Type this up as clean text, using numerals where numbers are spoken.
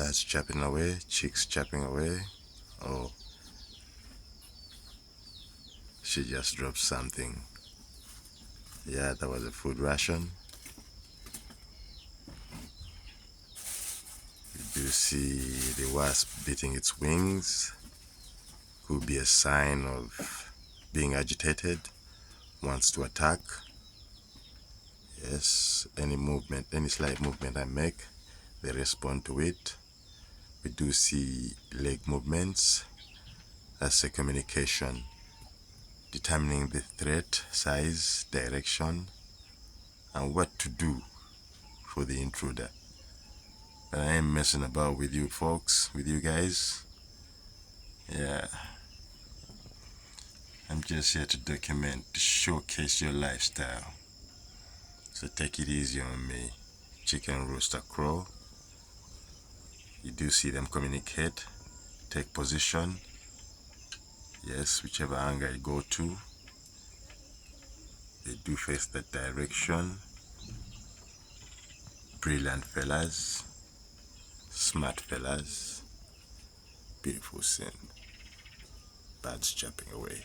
Birds chirping away, chicks chirping away. Oh, she just dropped something. Yeah, that was a food ration. You do see the wasp beating its wings. Could be a sign of being agitated, wants to attack. Yes, any movement, any slight movement I make, they respond to it. We do see leg movements. That's a communication, determining the threat, size, direction, and what to do for the intruder. But I ain't messing about with you folks, with you guys. Yeah, I'm just here to document, to showcase your lifestyle. So take it easy on me. Chicken, rooster, crow. You do see them communicate, take position. Yes, whichever angle I go to, they do face that direction. Brilliant fellas, smart fellas, beautiful scene. Birds jumping away.